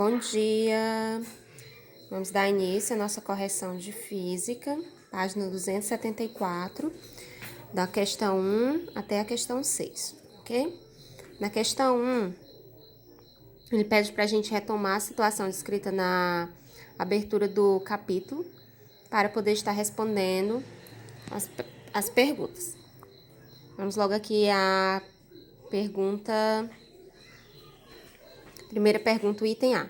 Bom dia! Vamos dar início à nossa correção de física, página 274, da questão 1 até a questão 6, ok? Na questão 1, ele pede para a gente retomar a situação descrita na abertura do capítulo, para poder estar respondendo as perguntas. Vamos logo aqui à pergunta... Primeira pergunta, o item A.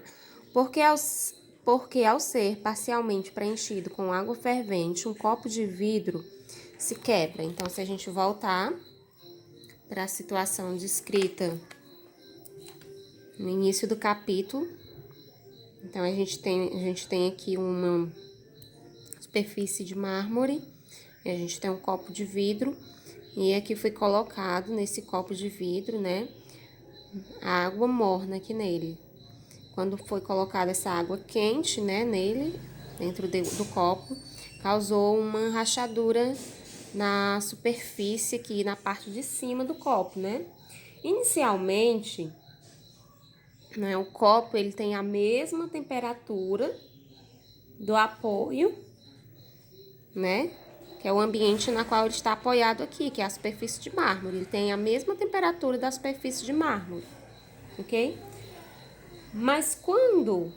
Por que ao ser parcialmente preenchido com água fervente, um copo de vidro se quebra? Então, se a gente voltar para a situação descrita no início do capítulo, então a gente tem aqui uma superfície de mármore, e a gente tem um copo de vidro, e aqui foi colocado nesse copo de vidro, né, a água morna aqui nele. Quando foi colocada essa água quente, né, nele, dentro do copo, causou uma rachadura na superfície aqui, na parte de cima do copo, né? Inicialmente, né, o copo ele tem a mesma temperatura do apoio, né? Que é o ambiente na qual ele está apoiado aqui, que é a superfície de mármore. Ele tem a mesma temperatura da superfície de mármore, ok? Mas quando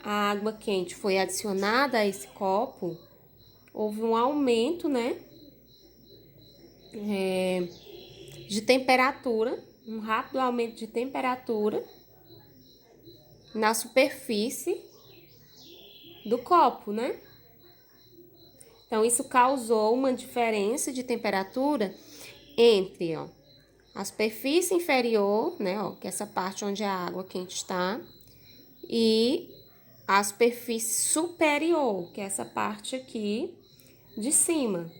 a água quente foi adicionada a esse copo, houve um aumento, né, de temperatura, um rápido aumento de temperatura na superfície do copo, né? Então, isso causou uma diferença de temperatura entre, ó, a superfície inferior, né, ó, que é essa parte onde a água quente está, e a superfície superior, que é essa parte aqui de cima,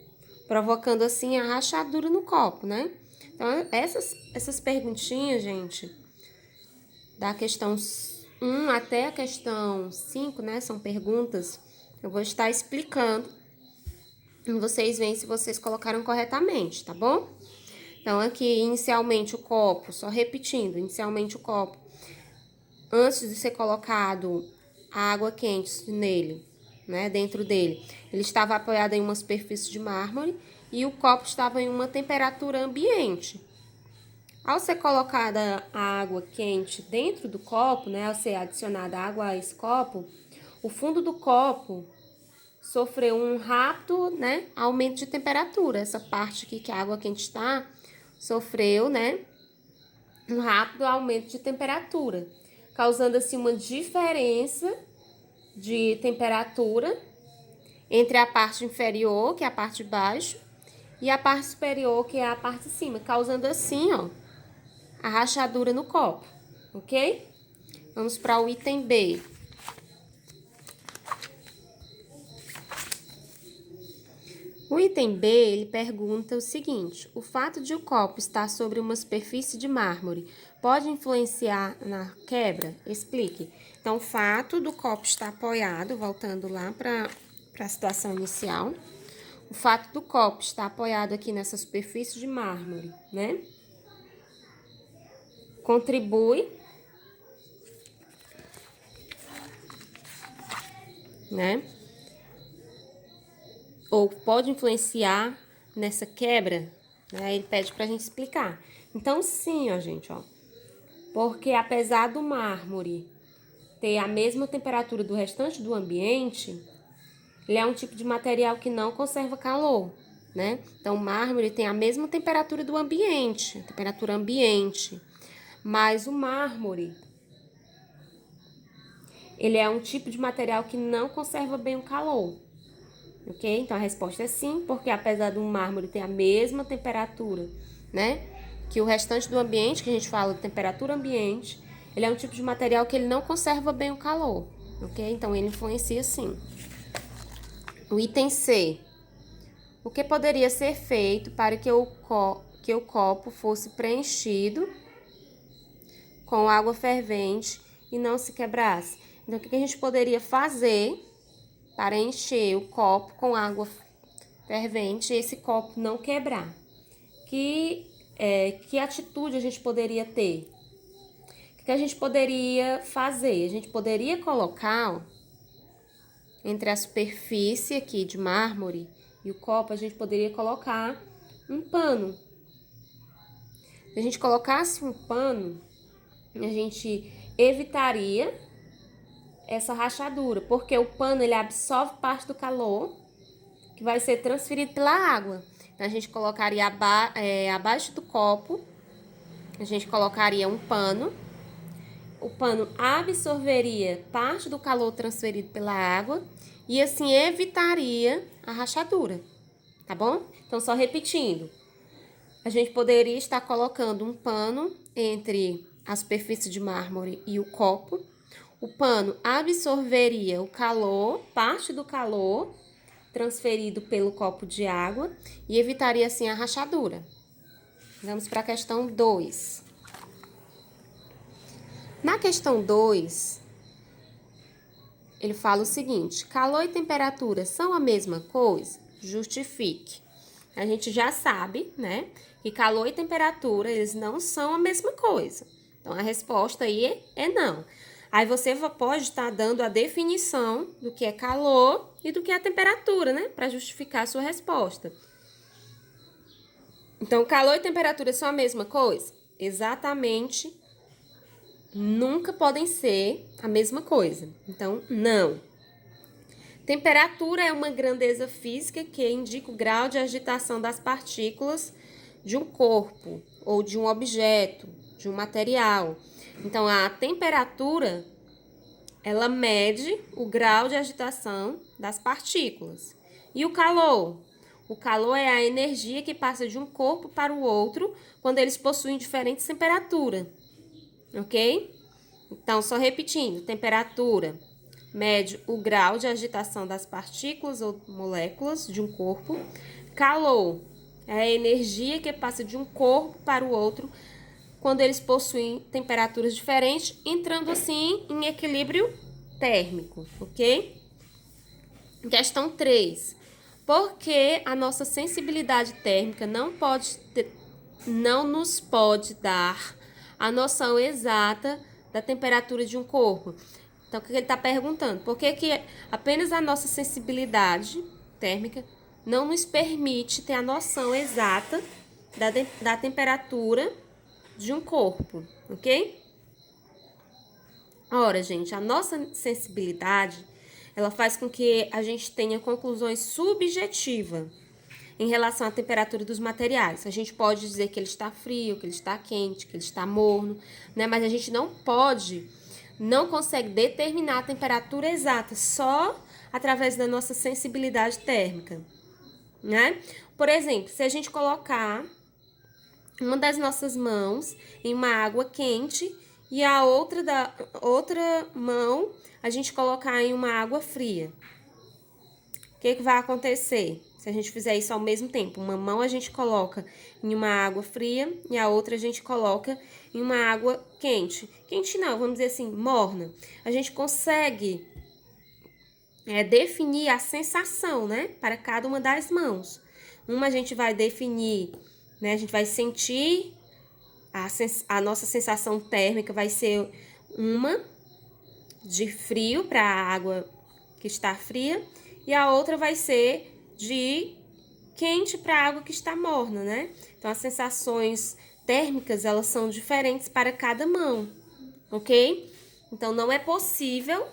provocando assim a rachadura no copo, né? Então, essas perguntinhas, gente, da questão 1 até a questão 5, né, são perguntas, eu vou estar explicando e vocês veem se vocês colocaram corretamente, tá bom? Então, aqui, inicialmente o copo, só repetindo, inicialmente o copo, antes de ser colocado a água quente nele, né, dentro dele, ele estava apoiado em uma superfície de mármore e o copo estava em uma temperatura ambiente. Ao ser colocada a água quente dentro do copo, né, ao ser adicionada água a esse copo, o fundo do copo sofreu um rápido, né, aumento de temperatura. Essa parte aqui que a água quente está, sofreu, né, um rápido aumento de temperatura, causando assim uma diferença de temperatura entre a parte inferior, que é a parte de baixo, e a parte superior, que é a parte de cima, causando assim, ó, a rachadura no copo, ok? Vamos para o item B. O item B, ele pergunta o seguinte: o fato de o copo estar sobre uma superfície de mármore pode influenciar na quebra? Explique. Então, o fato do copo estar apoiado, voltando lá para a situação inicial, o fato do copo estar apoiado aqui nessa superfície de mármore, né? Contribui, né? Ou pode influenciar nessa quebra, né? Ele pede pra gente explicar. Então, sim, ó, gente, ó. Porque apesar do mármore ter a mesma temperatura do restante do ambiente, ele é um tipo de material que não conserva calor, né? Então, o mármore tem a mesma temperatura do ambiente, a temperatura ambiente. Mas o mármore, ele é um tipo de material que não conserva bem o calor. Ok? Então, a resposta é sim, porque apesar do mármore ter a mesma temperatura, né, que o restante do ambiente, que a gente fala de temperatura ambiente, ele é um tipo de material que ele não conserva bem o calor, ok? Então, ele influencia sim. O item C. O que poderia ser feito para que o copo fosse preenchido com água fervente e não se quebrasse? Então, o que a gente poderia fazer para encher o copo com água fervente e esse copo não quebrar? Que atitude a gente poderia ter? O que que a gente poderia fazer? A gente poderia colocar, ó, entre a superfície aqui de mármore e o copo, a gente poderia colocar um pano. Se a gente colocasse um pano, a gente evitaria essa rachadura, porque o pano ele absorve parte do calor que vai ser transferido pela água. Então, a gente colocaria abaixo do copo, a gente colocaria um pano, o pano absorveria parte do calor transferido pela água e assim evitaria a rachadura, tá bom? Então, só repetindo, a gente poderia estar colocando um pano entre a superfície de mármore e o copo. O pano absorveria o calor, parte do calor transferido pelo copo de água e evitaria assim a rachadura. Vamos para a questão 2. Na questão 2, ele fala o seguinte: calor e temperatura são a mesma coisa? Justifique. A gente já sabe, né, que calor e temperatura, eles não são a mesma coisa. Então, a resposta aí é não. Aí, você pode estar dando a definição do que é calor e do que é a temperatura, né, para justificar a sua resposta. Então, calor e temperatura são a mesma coisa? Exatamente, nunca podem ser a mesma coisa. Então, não. Temperatura é uma grandeza física que indica o grau de agitação das partículas de um corpo ou de um objeto, de um material. Então, a temperatura, ela mede o grau de agitação das partículas. E o calor? O calor é a energia que passa de um corpo para o outro quando eles possuem diferentes temperaturas. Ok? Então, só repetindo, temperatura mede o grau de agitação das partículas ou moléculas de um corpo. Calor é a energia que passa de um corpo para o outro quando eles possuem temperaturas diferentes, entrando assim em equilíbrio térmico, ok? Questão 3. Por que a nossa sensibilidade térmica não nos pode dar a noção exata da temperatura de um corpo? Então, o que ele está perguntando? Por que apenas a nossa sensibilidade térmica não nos permite ter a noção exata da temperatura de um corpo, ok? Ora, gente, a nossa sensibilidade, ela faz com que a gente tenha conclusões subjetivas em relação à temperatura dos materiais. A gente pode dizer que ele está frio, que ele está quente, que ele está morno, né? Mas a gente não consegue determinar a temperatura exata só através da nossa sensibilidade térmica, né? Por exemplo, se a gente colocar uma das nossas mãos em uma água quente e a outra mão a gente colocar em uma água fria, o que vai acontecer se a gente fizer isso ao mesmo tempo? Uma mão a gente coloca em uma água fria e a outra a gente coloca em uma água quente. Quente não, vamos dizer assim, morna. A gente consegue definir a sensação, né, para cada uma das mãos. Uma a gente vai definir, né, a gente vai sentir, a nossa sensação térmica vai ser uma de frio para a água que está fria e a outra vai ser de quente para a água que está morna, né? Então, as sensações térmicas, elas são diferentes para cada mão, ok? Então, não é possível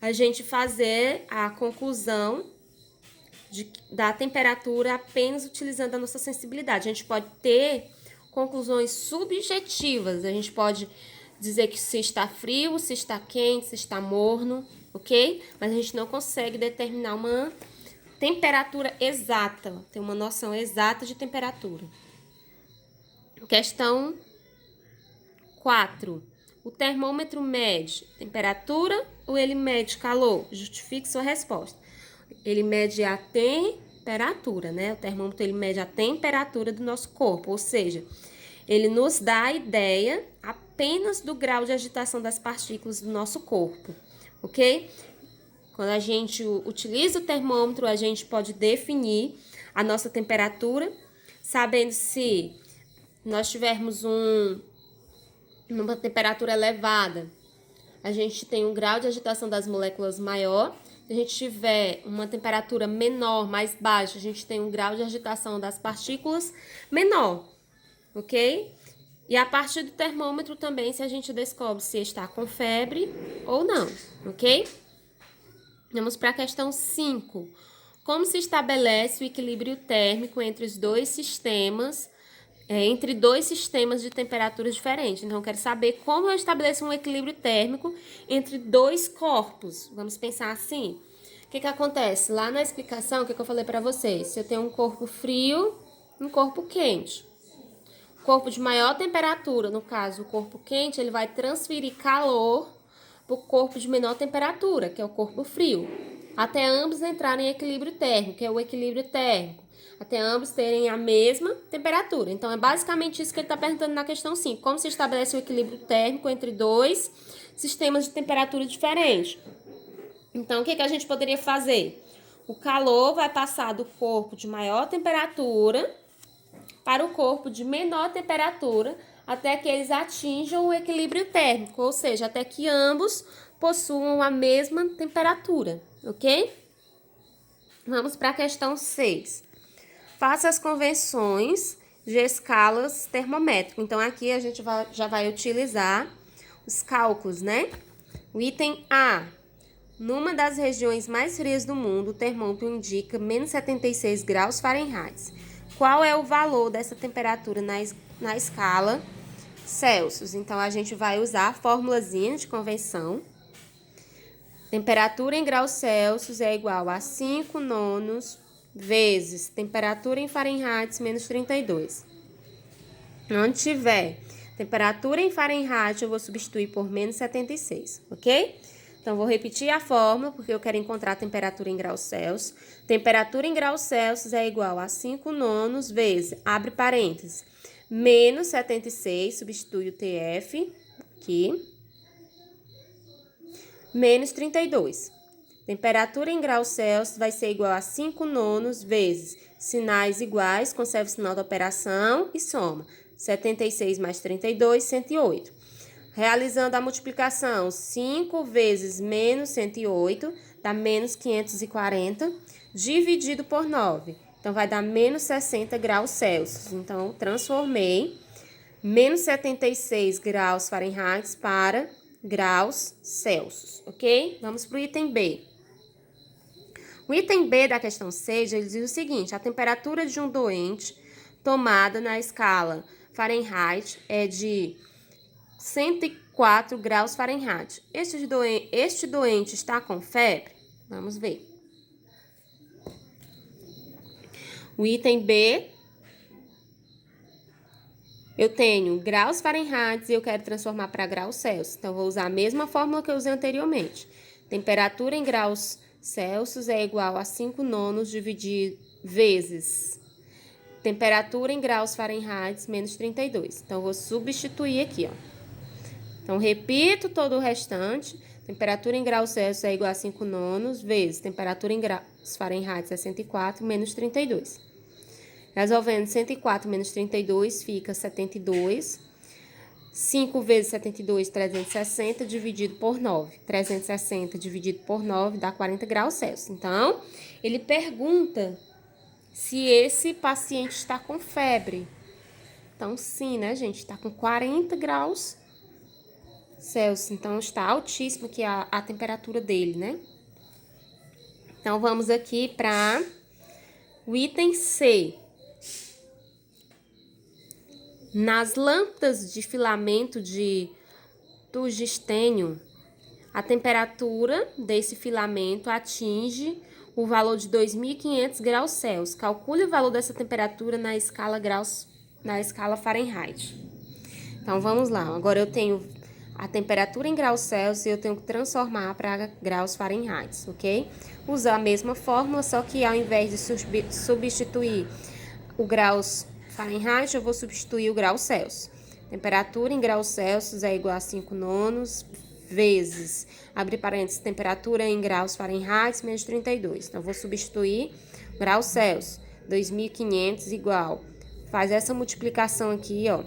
a gente fazer a conclusão da temperatura apenas utilizando a nossa sensibilidade. A gente pode ter conclusões subjetivas, a gente pode dizer que se está frio, se está quente, se está morno, ok? Mas a gente não consegue determinar uma temperatura exata, ter uma noção exata de temperatura. Questão 4. O termômetro mede temperatura ou ele mede calor? Justifique sua resposta. Ele mede a temperatura, né? O termômetro ele mede a temperatura do nosso corpo, ou seja, ele nos dá a ideia apenas do grau de agitação das partículas do nosso corpo, ok? Quando a gente utiliza o termômetro, a gente pode definir a nossa temperatura, sabendo se nós tivermos numa temperatura elevada, a gente tem um grau de agitação das moléculas maior. Se a gente tiver uma temperatura menor, mais baixa, a gente tem um grau de agitação das partículas menor, ok? E a partir do termômetro também, se a gente descobre se está com febre ou não, ok? Vamos para a questão 5. Como se estabelece o equilíbrio térmico entre os dois sistemas, entre dois sistemas de temperaturas diferentes? Então, eu quero saber como eu estabeleço um equilíbrio térmico entre dois corpos. Vamos pensar assim. O que acontece? Lá na explicação, o que eu falei para vocês? Se eu tenho um corpo frio e um corpo quente. O corpo de maior temperatura, no caso, o corpo quente, ele vai transferir calor para o corpo de menor temperatura, que é o corpo frio, até ambos entrarem em equilíbrio térmico, que é o equilíbrio térmico, até ambos terem a mesma temperatura. Então, é basicamente isso que ele está perguntando na questão 5. Como se estabelece o equilíbrio térmico entre dois sistemas de temperatura diferentes? Então, o que a gente poderia fazer? O calor vai passar do corpo de maior temperatura para o corpo de menor temperatura até que eles atinjam o equilíbrio térmico, ou seja, até que ambos possuam a mesma temperatura, ok? Vamos para a questão 6. Faça as convenções de escalas termométricas. Então, aqui a gente já vai utilizar os cálculos, né? O item A. Numa das regiões mais frias do mundo, o termômetro indica menos 76 graus Fahrenheit. Qual é o valor dessa temperatura na escala Celsius? Então, a gente vai usar a formulazinha de convenção. Temperatura em graus Celsius é igual a 5 nonos vezes temperatura em Fahrenheit menos 32. Onde tiver temperatura em Fahrenheit, eu vou substituir por menos 76, ok? Então, vou repetir a fórmula, porque eu quero encontrar a temperatura em graus Celsius. Temperatura em graus Celsius é igual a 5 nonos vezes, abre parênteses, menos 76, substitui o TF, aqui, menos 32. Temperatura em graus Celsius vai ser igual a 5 nonos vezes sinais iguais, conserva o sinal da operação e soma. 76 mais 32, 108. Realizando a multiplicação, 5 vezes menos 108 dá menos 540, dividido por 9. Então, vai dar menos 60 graus Celsius. Então, transformei menos 76 graus Fahrenheit para graus Celsius, ok? Vamos para o item B. O item B da questão 6, ele diz o seguinte: a temperatura de um doente tomada na escala Fahrenheit é de 104 graus Fahrenheit. Este doente está com febre? Vamos ver. O item B, eu tenho graus Fahrenheit e eu quero transformar para graus Celsius. Então, vou usar a mesma fórmula que eu usei anteriormente. Temperatura em graus Celsius é igual a 5 nonos dividido vezes temperatura em graus Fahrenheit menos 32. Então, vou substituir aqui, ó. Então, repito todo o restante. Temperatura em graus Celsius é igual a 5 nonos vezes temperatura em graus Fahrenheit é 104 menos 32. Resolvendo 104 menos 32 fica 72. 5 vezes 72, 360, dividido por 9. 360 dividido por 9 dá 40 graus Celsius. Então, ele pergunta se esse paciente está com febre. Então, sim, né, gente? Está com 40 graus Celsius. Então, está altíssimo aqui a temperatura dele, né? Então, vamos aqui para o item C. Nas lâmpadas de filamento de tungstênio, a temperatura desse filamento atinge o valor de 2.500 graus Celsius. Calcule o valor dessa temperatura na escala Fahrenheit. Então, vamos lá. Agora, eu tenho a temperatura em graus Celsius e eu tenho que transformar para graus Fahrenheit, ok? Usar a mesma fórmula, só que ao invés de substituir o graus Fahrenheit, eu vou substituir o grau Celsius. Temperatura em graus Celsius é igual a 5 nonos vezes, abre parênteses, temperatura em graus Fahrenheit menos 32. Então, eu vou substituir grau Celsius, 2.500 igual. Faz essa multiplicação aqui, ó.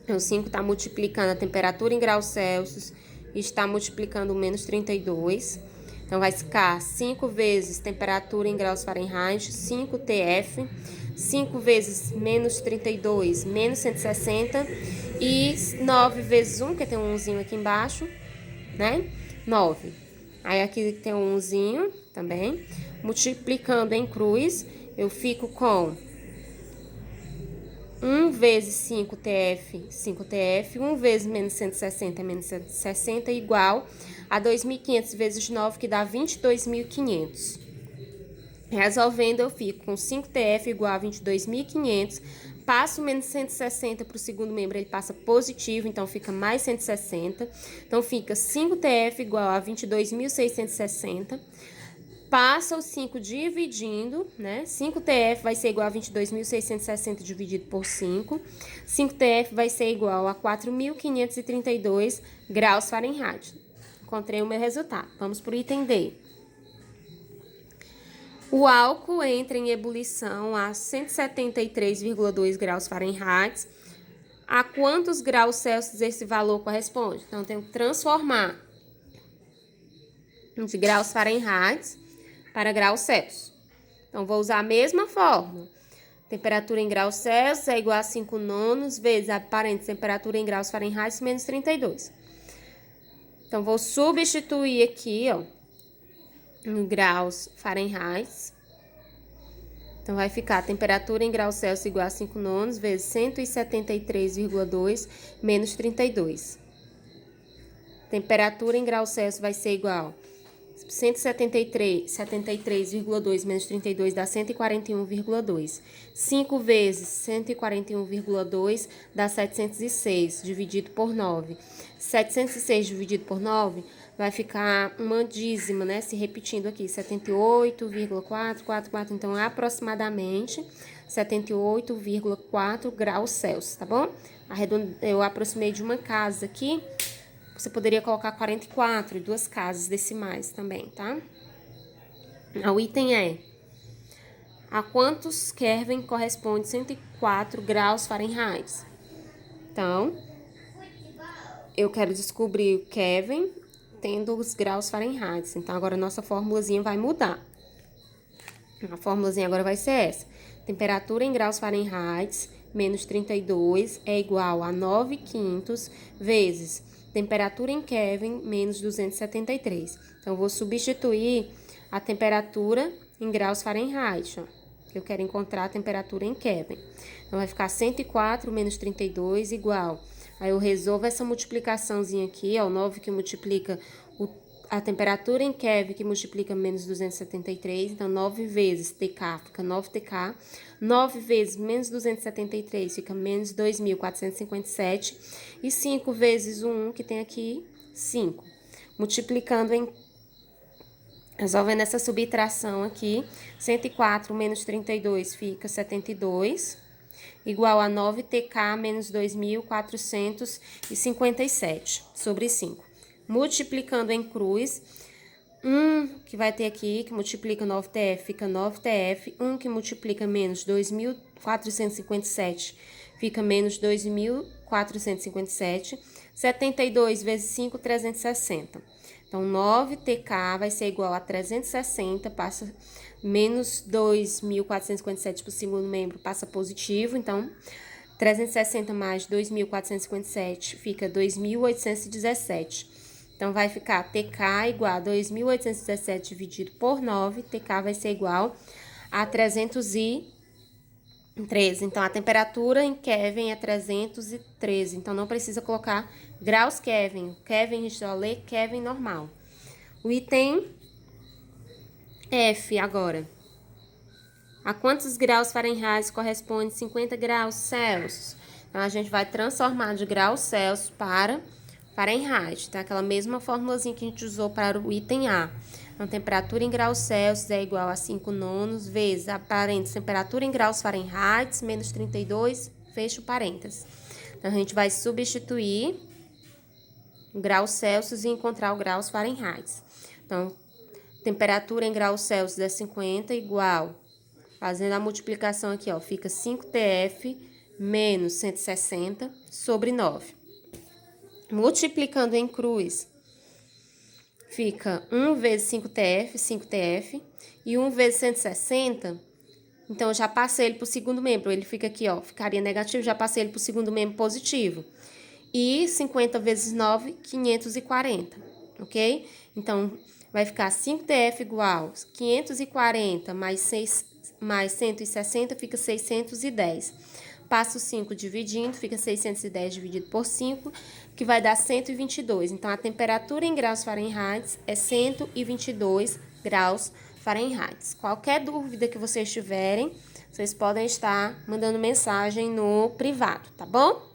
O 5 está multiplicando a temperatura em graus Celsius e está multiplicando o menos 32. Então, vai ficar 5 vezes temperatura em graus Fahrenheit, 5 TF, 5 vezes menos 32, menos 160, e 9 vezes 1, que tem um 1zinho aqui embaixo, né? 9. Aí, aqui tem um 1zinho também. Multiplicando em cruz, eu fico com 1 vezes 5 TF, 5 TF, 1 vezes menos 160, menos 160, igual a 2.500 vezes 9, que dá 22.500. Resolvendo, eu fico com 5 TF igual a 22.500, passo menos 160 para o segundo membro, ele passa positivo, então fica mais 160. Então, fica 5 TF igual a 22.660. Passa o 5 dividindo, né? 5 TF vai ser igual a 22.660 dividido por 5. 5 TF vai ser igual a 4.532 graus Fahrenheit. Encontrei o meu resultado. Vamos para o item D. O álcool entra em ebulição a 173,2 graus Fahrenheit. A quantos graus Celsius esse valor corresponde? Então, eu tenho que transformar de graus Fahrenheit para graus Celsius. Então, vou usar a mesma fórmula. Temperatura em graus Celsius é igual a 5 nonos vezes a parênteses temperatura em graus Fahrenheit menos 32. Então, vou substituir aqui, ó, em graus Fahrenheit. Então, vai ficar a temperatura em graus Celsius igual a 5 nonos vezes 173,2 menos 32. Temperatura em graus Celsius vai ser igual 173,2 menos 32 dá 141,2. 5 vezes 141,2 dá 706, dividido por 9. 706 dividido por 9 vai ficar uma dízima, né? Se repetindo aqui, 78,444. Então, é aproximadamente 78,4 graus Celsius, tá bom? Eu aproximei de uma casa aqui. Você poderia colocar 44 e 2 casas decimais também, tá? O item é: a quantos Kelvin corresponde 104 graus Fahrenheit? Então, eu quero descobrir o Kelvin tendo os graus Fahrenheit. Então, agora a nossa formulazinha vai mudar. A formulazinha agora vai ser essa. Temperatura em graus Fahrenheit menos 32 é igual a 9/5 vezes temperatura em Kelvin menos 273. Então, eu vou substituir a temperatura em graus Fahrenheit, ó. Eu quero encontrar a temperatura em Kelvin. Então, vai ficar 104 menos 32 igual. Aí, eu resolvo essa multiplicaçãozinha aqui, ó, o 9 que multiplica a temperatura em Kelvin, que multiplica menos 273. Então, 9 vezes TK fica 9TK. 9 vezes menos 273 fica menos 2.457. E 5 vezes o 1 que tem aqui, 5. Multiplicando resolvendo essa subtração aqui, 104 menos 32 fica 72, igual a 9TK menos 2.457 sobre 5. Multiplicando em cruz, 1 que vai ter aqui, que multiplica 9TF, fica 9TF. 1 que multiplica menos 2.457, fica menos 2.457. 72 vezes 5, 360. Então, 9TK vai ser igual a 360, passa menos 2.457 para o segundo membro, passa positivo. Então, 360 mais 2.457 fica 2.817. Então, vai ficar TK igual a 2.817 dividido por 9. TK vai ser igual a 313. Então, a temperatura em Kelvin é 313. Então, não precisa colocar graus Kelvin. Kelvin, a gente só lê Kelvin normal. O item F agora. A quantos graus Fahrenheit corresponde 50 graus Celsius? Então, a gente vai transformar de graus Celsius para Fahrenheit, tá? Aquela mesma formulazinha que a gente usou para o item A. Então, temperatura em graus Celsius é igual a 5 nonos vezes a parênteses, temperatura em graus Fahrenheit, menos 32, fecha o parênteses. Então, a gente vai substituir o grau Celsius e encontrar o graus Fahrenheit. Então, temperatura em graus Celsius é 50 igual, fazendo a multiplicação aqui, ó, fica 5TF menos 160 sobre 9. Multiplicando em cruz, fica 1 vezes 5TF, 5TF, e 1 vezes 160, então eu já passei ele para o segundo membro, ele fica aqui, ó, ficaria negativo, já passei ele para o segundo membro positivo. E 50 vezes 9, 540, ok? Então, vai ficar 5TF igual 540 mais 160, fica 610. Passo 5 dividindo, fica 610 dividido por 5, que vai dar 122. Então, a temperatura em graus Fahrenheit é 122 graus Fahrenheit. Qualquer dúvida que vocês tiverem, vocês podem estar mandando mensagem no privado, tá bom?